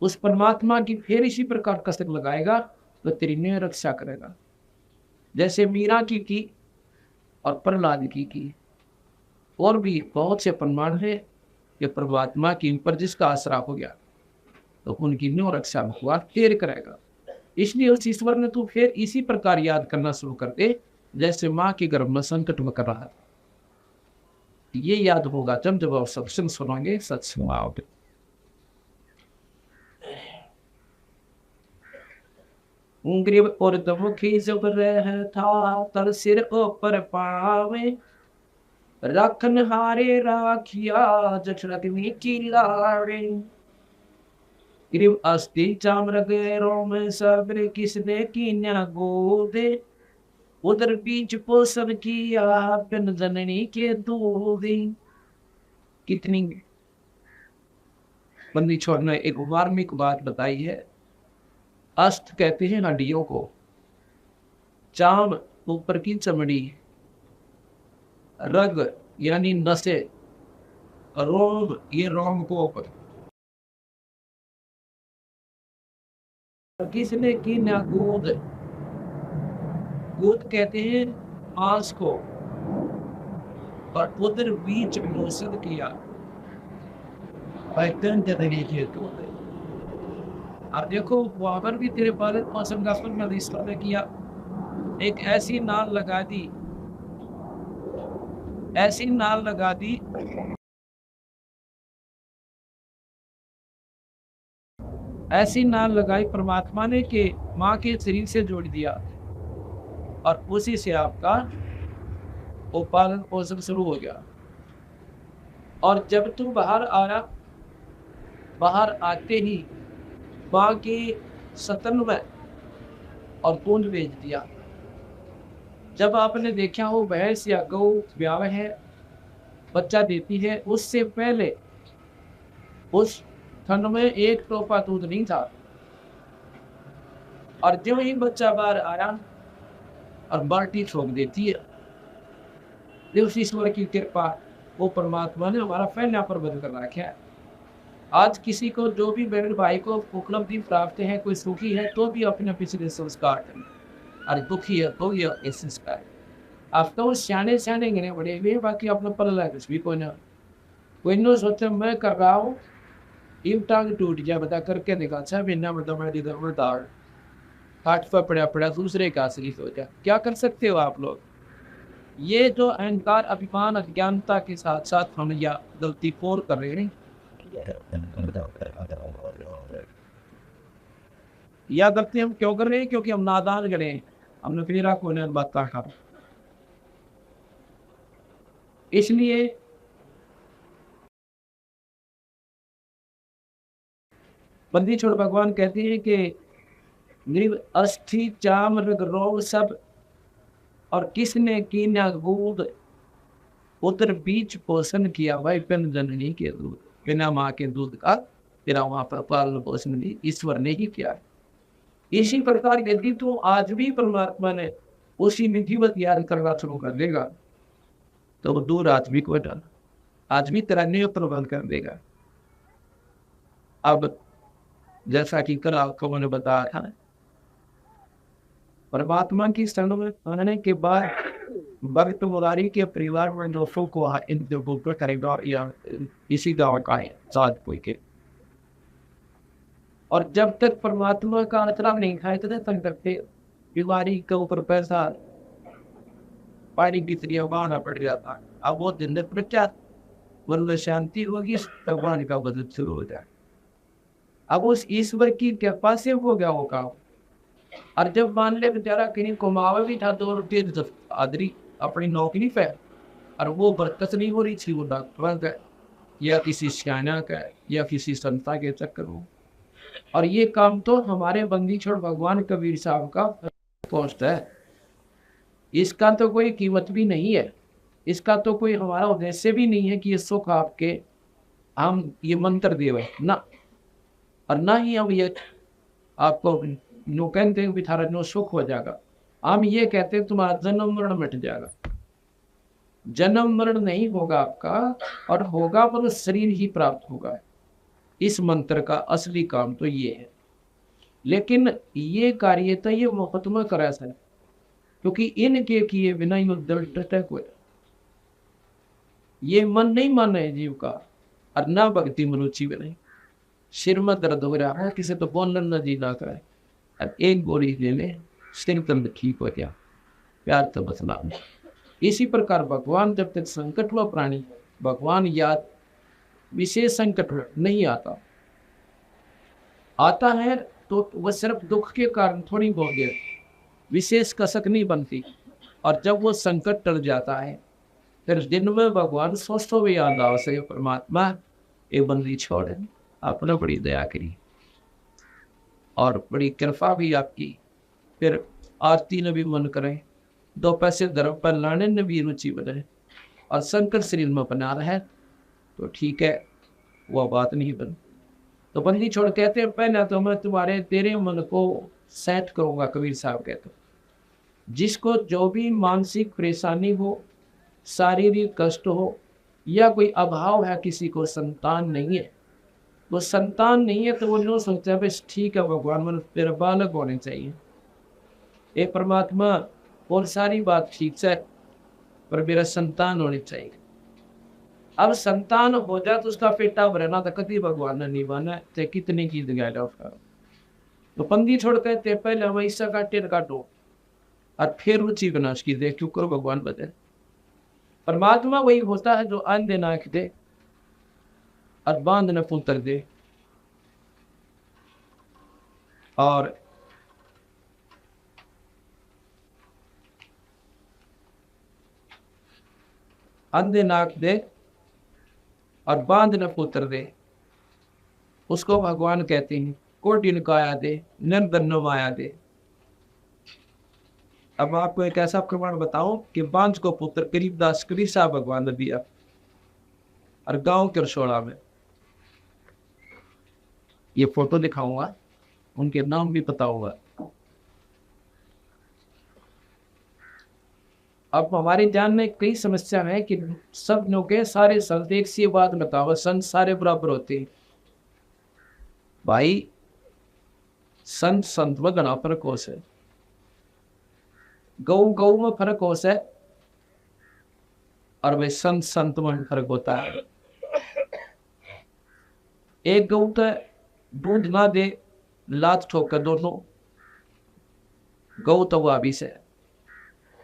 उस परमात्मा की फिर इसी प्रकार कसक लगाएगा तो तेरी न्याय रक्षा करेगा। जैसे मीरा की और प्रहलाद की और भी बहुत से प्रमाण है कि परमात्मा की ऊपर जिसका आसरा हो गया तो उनकी न्याय रक्षा भगवान फिर करेगा। इसलिए उस ईश्वर ने तू फिर इसी प्रकार याद करना शुरू कर दे जैसे माँ के गर्भ में संकट में कर रहा है। ये याद होगा जब आप सत्संग सुनाएंगे, सत्संग आओगे। ग्रीब और मुखी जब रहता तर सिर ऊपर पावे, रखन हारे राखिया जठरग्नि की लाड़े। ग्रीब अस्थि चाम्र गैरों में सब्र किसने कीन्या गोदे, उधर बीच पोषण किया पिन जननी के दूधे। कितनी बंदी छोड़ ने एक वार्मिक बात बताई है। अस्त कहते हैं हड्डियों को, चाम ऊपर की चमड़ी, रग यानी नसे, रोम ये रोम को ऊपर। किसने की ना गोद, गोद कहते हैं मांस को, और उधर बीच पोषण किया। अब देखो वहां पर भी तेरे पालन मौसम का फल किया, एक ऐसी नाल लगा दी, ऐसी नाल लगा दी ऐसी नाल लगाई परमात्मा ने कि माँ के शरीर से जोड़ दिया और उसी से आपका वो पालन पोषण शुरू हो गया। और जब तू बाहर आया, बाहर आते ही माँ के सतन में और दूध बेच दिया। जब आपने देखा हो भैंस या गौ ब्याह है, बच्चा देती है, उससे पहले उस ठंड में एक टोपा दूध नहीं था, और जो ही बच्चा बाहर आया और बाल्टी ठोक देती है। उस ईश्वर की कृपा, वो परमात्मा ने हमारा फैलना प्रबंध कर रखा है। आज किसी को जो भी बहन भाई को उपलब्धि प्राप्त है, कोई सुखी है तो भी अपने पिछले संस्कार करें, और दुखी है तो ये इस संस्कार। आप तो सियाने सियाने गिने बड़े हुए, बाकी अपना पल कुछ भी कोई ना, कोई नो सोचे मैं कर रहा हूँ, एक टांग टूट जाए बता करके देखा, अच्छा बिना मतलब मैं इधर उधर हाथ पर पड़ा पड़ा दूसरे का असली सोचा, क्या कर सकते हो आप लोग। ये जो अहंकार अभिमान अज्ञानता के साथ साथ हम या गलती और कर रहे हैं, या गलती हम क्यों कर रहे हैं, क्योंकि हम नादान गए हैं, हमने फिर को बात कहा। इसलिए बंदी छोड़ भगवान कहते हैं कि गरीब अस्थि चाम रग रोग सब, और किसने कीन्या दूध, उधर बीच पोषण किया भाई पिन जननी के दूध, बिना माँ के दूध का तेरा वहां पर पालन पोषण भी ईश्वर ने ही किया। इसी प्रकार यदि तू आज भी परमात्मा ने उसी विधिवत याद करना शुरू कर देगा तो वो दूर आज भी कोई डर, आज भी तेरा नियत प्रबंध कर देगा। अब जैसा कि कल आपको मैंने बताया था, परमात्मा की शरण में आने के बाद भक्त मुरारी के परिवार में दोस्तों को करेगा या इसी गाँव का है साथ कोई के, और जब तक परमात्मा का अनुग्रह नहीं खाए तो संकट थे, बीमारी के ऊपर पैसा पानी की तरह बहाना पड़ जाता है। अब वो दिन प्रचार वरना शांति होगी, भगवान का बदल शुरू हो जाए। अब उस ईश्वर की कृपा से हो गया वो काम। और जब मान ले बेचारा कहीं कमावा भी था 2 रुपये आदरी अपनी नौकरी पे, और वो बरकत नहीं हो रही थी, वो डॉक्टर का या किसी सियाना का या किसी संस्था के चक्कर में। और ये काम तो हमारे बंदी छोड़ भगवान कबीर साहब का पोस्ट है। इसका तो कोई कीमत भी नहीं है, इसका तो कोई हमारा उद्देश्य भी नहीं है कि ये सुख आपके हम ये मंत्र देवे ना, और ना ही हम ये आपको नो कहते हैं थारा नो सुख हो जाएगा। हम ये कहते हैं तुम्हारा जन्म मरण मिट जाएगा। जन्म मरण नहीं होगा आपका, और होगा पर शरीर ही प्राप्त होगा। इस मंत्र का असली काम तो ये है। लेकिन ये कार्य तो ये मुफ्त में करा सर, क्योंकि इनके किए बिना ही ये मन नहीं माना है जीव का, और ना भक्ति में रुचि में नहीं। सिर में दर्द हो रहा है, किसी तो बोलना न जीना करे, अब एक गोली ले ले, सिर दर्द ठीक हो गया, प्यार तो बसना। इसी प्रकार भगवान जब तक संकट हुआ प्राणी, भगवान याद विशेष संकट नहीं आता, आता है तो वह सिर्फ दुख के कारण थोड़ी बहुत देर विशेष कसक नहीं बनती। और जब वो संकट टल जाता है, फिर दिन में भगवान सोचते हुए याद आओ से परमात्मा एक बंदी छोड़े, आपने बड़ी दया करी और बड़ी कृपा भी आपकी। फिर आरती ने भी मन करे, 2 पैसे धर्म पर लाने ने भी रुचि बने, और संकट शरीर में बना रहे तो ठीक है, वह बात नहीं बन। तो बंदी छोड़ कहते हैं पहले तो मैं तुम्हारे तेरे मन को सेट करूंगा। कबीर साहब कहते जिसको जो भी मानसिक परेशानी हो, शारीरिक कष्ट हो, या कोई अभाव है, किसी को संतान नहीं है, वो संतान नहीं है तो वो नो सोचता है बस ठीक है भगवान मन तेरा बालक होने चाहिए। ए परमात्मा और सारी बात ठीक है, पर मेरा संतान होनी चाहिए। अब संतान हो जाए तो उसका पेटा भरना तो कभी भगवान ने नहीं बना, चाहे कितने की जगह उसका। तो बंदी छोड़ कहते पहले वैसा का टेर काटो और फिर रुचि बना उसकी दे, क्यों करो भगवान बदले। परमात्मा वही होता है जो अंधे नाक दे और बांध न पुत्र दे, और अंधे नाक दे और बांध न पुत्र दे, उसको भगवान कहते हैं। कोटिन काया दे, निर्धन माया दे। अब आपको एक ऐसा प्रमाण बताऊं कि बांझ को पुत्र गरीबदास कबीर साहब भगवान ने दिया, और गांव के रसोड़ा में ये फोटो दिखाऊंगा, उनके नाम भी पता होगा। अब हमारे जान में कई समस्या है कि सब लोग के सारे संत एक सी बात बताओ, संत सारे बराबर होते हैं। भाई संत संत में घना फर्क हो से, गौ गौ में फर्क हो से, और भाई संत संत में फर्क होता है। एक गौ तो दूध ना दे, लात ठोकर दोनों, गौ तो वह भी से,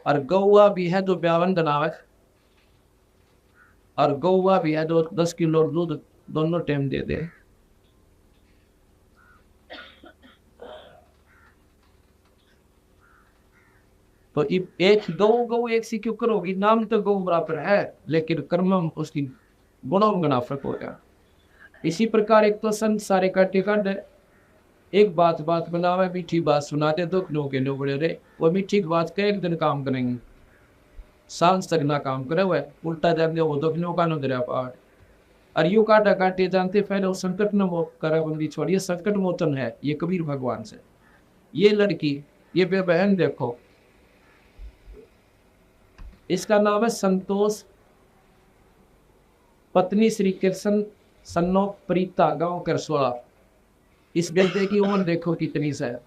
और गौवा भी है जो 52 बनावे, और गौवा भी है जो 10 किलो दूध दोनों टाइम दे दे। तो एक गौ एक सी क्यों करोगी, नाम तो गौ बराबर है, लेकिन कर्म उसकी गुणों में फर्क हो गया। इसी प्रकार एक तो संत सारे काटे काट, एक बात बनावे, मीठी बात सुनाते, दुख नो के नो बड़े रहे, वो मीठी बात का एक दिन काम करेंगे, सांस तक ना काम करे, हुए उल्टा जाते वो दुख नो का नो दरिया पहाड़। और यू काटा काटे जानते पहले वो संकट न वो करा बंदी छोड़िए, संकट मोचन है ये कबीर भगवान से। ये लड़की, ये बहन देखो, इसका नाम है संतोष, पत्नी श्री कृष्ण सन्नो प्रीता, गांव करसोड़ा। इस बेटे की उम्र देखो कितनी सा है,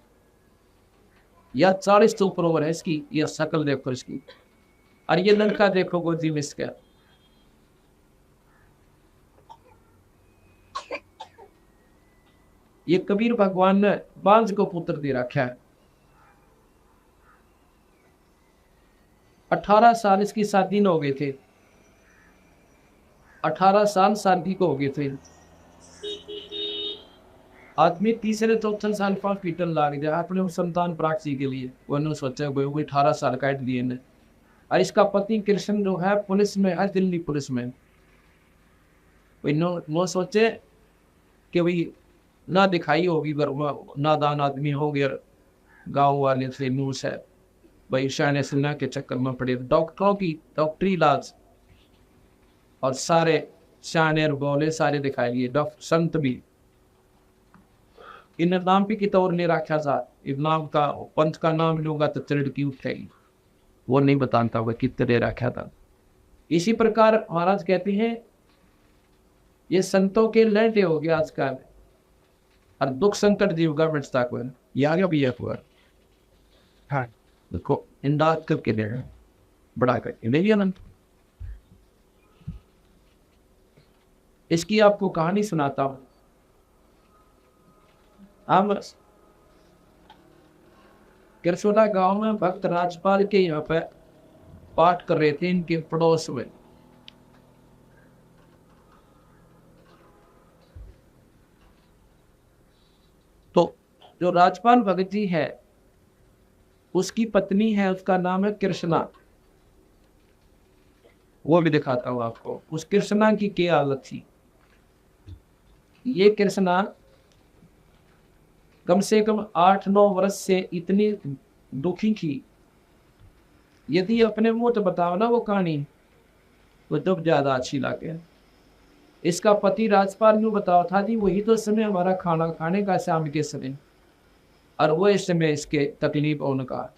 या 40 तो ऊपर उम्र है इसकी, या शक्ल देखो इसकी। और ये लड़का देखो गोदी में इसका, ये कबीर भगवान ने बांझ को पुत्र दे रखा है। 18 साल इसकी शादी न हो गए थे, 18 साल शादी को हो गए थे। आदमी तीसरे चौथे साल हॉस्पिटल लाग जाए अपने संतान प्राप्ति के लिए। उन्होंने सोचा कोई 18 साल काट दिए ने। और इसका पति कृष्ण जो है पुलिस में है, दिल्ली पुलिस में। वो सोचे कि भाई ना दिखाई होगी, नादान आदमी हो गया, गांव वाले से न्यूज है भाई शान सिन्हा के चक्कर में पड़े। डॉक्टरों की डॉक्टरी इलाज और सारे शान बोले सारे दिखाई लिए। डॉक्टर संत भी इन नाम भी की तौर ले रखा था। इस नाम का पंथ का नाम लूंगा तो चिड़की उठेगी, वो नहीं बताता हुआ कितने रखा था। इसी प्रकार महाराज कहते हैं ये संतों के लड़ते हो गया आजकल, और दुख संकट जीव गवर्नमेंट तक ये आ गया भी हुआ। हाँ देखो इंदाज करके दे बड़ा करके ले लिया। इसकी आपको कहानी सुनाता हूं। हम किरसोला गांव में भक्त राजपाल के यहाँ पे पाठ कर रहे थे, इनके पड़ोस में। तो जो राजपाल भगत जी है उसकी पत्नी है, उसका नाम है कृष्णा। वो भी दिखाता हूं आपको उस कृष्णा की क्या हालत थी। ये कृष्णा कम से कम 8-9 वर्ष से इतनी दुखी थी, यदि अपने मुंह तो बताओ ना वो कहानी तो जब ज्यादा अच्छी लगे। इसका पति राजपाल यूँ बताओ था जी वही तो समय हमारा खाना खाने का शाम के समय, और वो इस समय इसके तकलीफ उनका।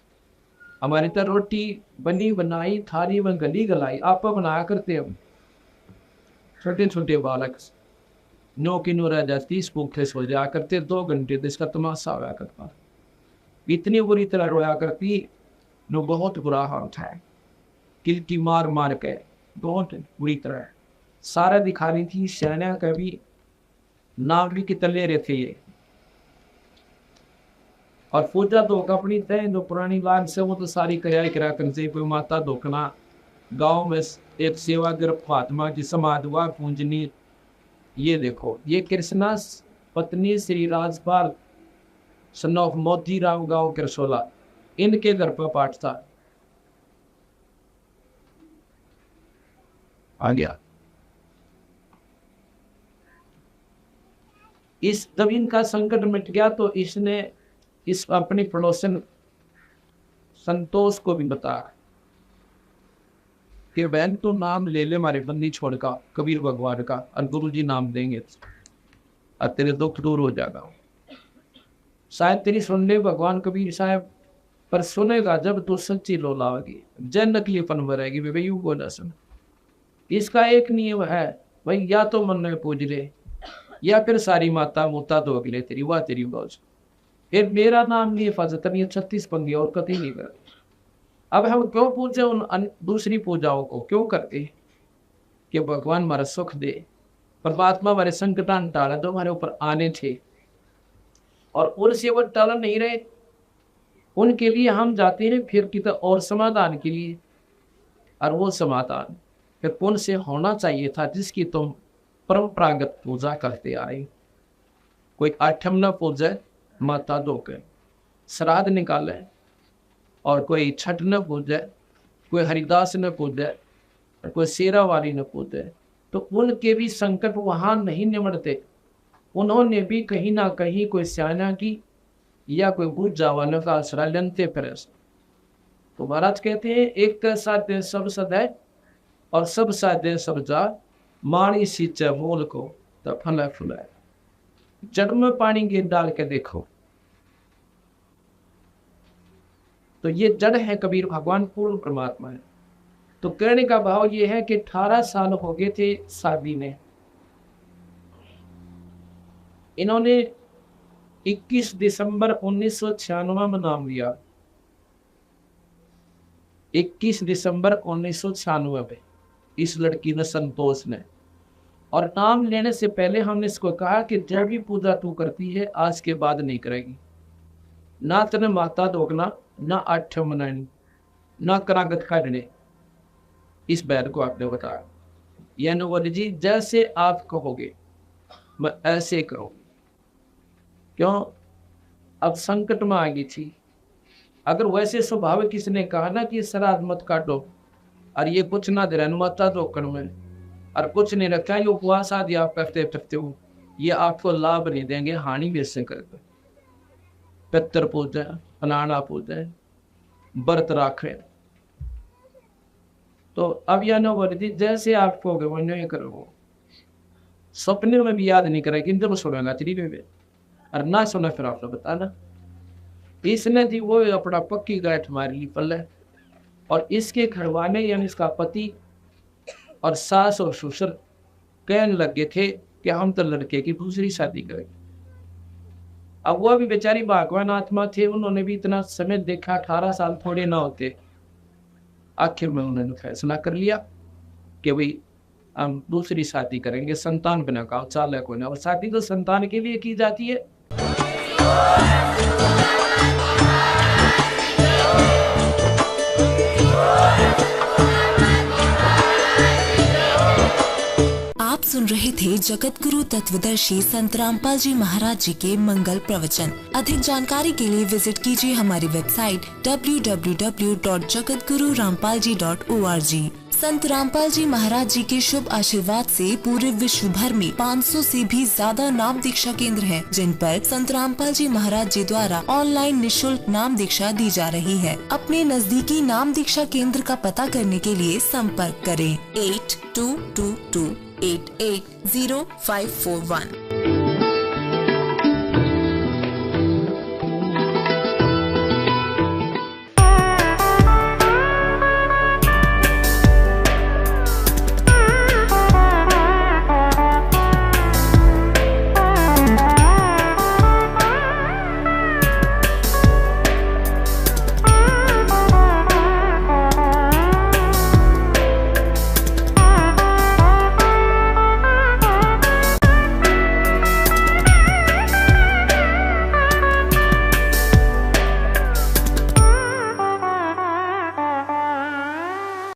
हमारी तो रोटी बनी बनाई थाली में गली गलाई आप बनाया करते हम। छोटे छोटे बालक 9 की 9 रह जाती भूखे सो जाया करते, 2 घंटे तो इसका तमाशा होया करता। इतनी बुरी तरह रोया करती, नो बहुत बुरा हाल था। किलकी मार मार के बहुत बुरी तरह सारा दिखा रही थी। सेना का भी नाम भी कितने रहे थे ये। और पूजा तो अपनी तय जो पुरानी लाग से वो तो सारी करा करते। कोई माता धोखना गांव में एक सेवा ग्रह महात्मा की समाज हुआ पूंजनी। ये देखो ये कृष्णा पत्नी श्री राजपाल सन ऑफ मोती राम गांव किरसोला, इनके घर पर पाठ था। आ गया इस जब इनका संकट मिट गया तो इसने इस अपने पड़ोसन संतोष को भी बताया कि बहन तो नाम ले ले हमारे बंदी छोड़ का कबीर भगवान का, और गुरु जी नाम देंगे और तेरे दुख दूर हो जाएगा। शायद तेरी सुन ले भगवान कबीर साहब, पर सुनेगा जब तू सच्ची लो लाओगी, जन नकलीपन भरेगी भाई यू को न सुन। इसका एक नियम है भाई, या तो मन में पूज ले या फिर सारी माता मुता धो ले तेरी, वाह तेरी मौज। फिर मेरा नाम लिए हिफाजत नहीं 36 पंगी और कभी नहीं कर। अब हम क्यों पूजे उन दूसरी पूजाओं को क्यों करते कि भगवान हमारा सुख दे, परमात्मा हमारे संकटान टाला जो हमारे ऊपर आने थे और उनसे वो टाला नहीं रहे, उनके लिए हम जाते हैं फिर की तो और समाधान के लिए। और वो समाधान फिर कौन से होना चाहिए था जिसकी तुम परंपरागत पूजा करते आए। कोई आठम न पूजे माता दो के श्राद्ध निकाले, और कोई छठ न पूजे, कोई हरिदास न पूजे, कोई शेरा वाली न पूजे। तो उनके भी संकट वहां नहीं निमटते। उन्होंने भी कहीं ना कहीं कोई स्याना की या कोई बुझ जावान का आश्रय लेते फिर। तो महाराज कहते हैं एक साथ सब सदै और सब साधे सब जा, माणी सींचे मोल को तो फल फुलाए। जड़ में पानी गिर डाल के देखो तो ये जड़ है कबीर भगवान पूर्ण परमात्मा है। तो कहने का भाव ये है कि 18 साल हो गए थे शादी में। इन्होंने 21 दिसंबर 1996 में नाम लिया। 21 दिसंबर 1996 में इस लड़की ने संतोष ने और नाम लेने से पहले हमने इसको कहा कि जब भी पूजा तू करती है आज के बाद नहीं करेगी, ना तेने माता दोगना, ना आठ मनानी, ना करागत खाने। इस बैद को आपने बताया, यानी बोले जी जैसे आप कहोगे मैं ऐसे करो। क्यों? अब संकट में आ गई थी। अगर वैसे स्वभाव किसने कहा ना कि श्राद्ध मत काटो और ये कुछ ना दे रहा माता दोकन में और कुछ नहीं रखा, ये उपवास आदि आप करते हो, ये आपको लाभ नहीं देंगे, हानि भी इससे करेंगे। पितर पूजे, फलाना पूजे, व्रत राखे। तो अब यह न बोली थी जैसे आप कहोगे वो नहीं करो। सपने में भी याद नहीं करेगी, जब सुनेगा तेरी में और ना सुना फिर आपने बताना। इसने थी वो अपना पक्की गांठ मार ली पल्ले, और इसके घरवाले यानी इसका पति और सास और ससुर कहने लगे थे कि हम तो लड़के की दूसरी शादी करेंगे। अब वो भी बेचारी भगवान आत्मा थे, उन्होंने भी इतना समय देखा, 18 साल थोड़े ना होते। आखिर में उन्होंने फैसला कर लिया कि भाई हम दूसरी शादी करेंगे, संतान बिना का चालक होना, और शादी तो संतान के लिए की जाती है। आप सुन रहे थे जगत गुरु तत्वदर्शी संत रामपाल जी महाराज जी के मंगल प्रवचन। अधिक जानकारी के लिए विजिट कीजिए हमारी वेबसाइट www.jagatgururampalji.org। संत रामपाल जी महाराज जी के शुभ आशीर्वाद से पूरे विश्व भर में 500 से भी ज्यादा नाम दीक्षा केंद्र हैं, जिन पर संत रामपाल जी महाराज जी द्वारा ऑनलाइन निशुल्क नाम दीक्षा दी जा रही है। अपने नजदीकी नाम दीक्षा केंद्र का पता करने के लिए संपर्क करें 8222880541।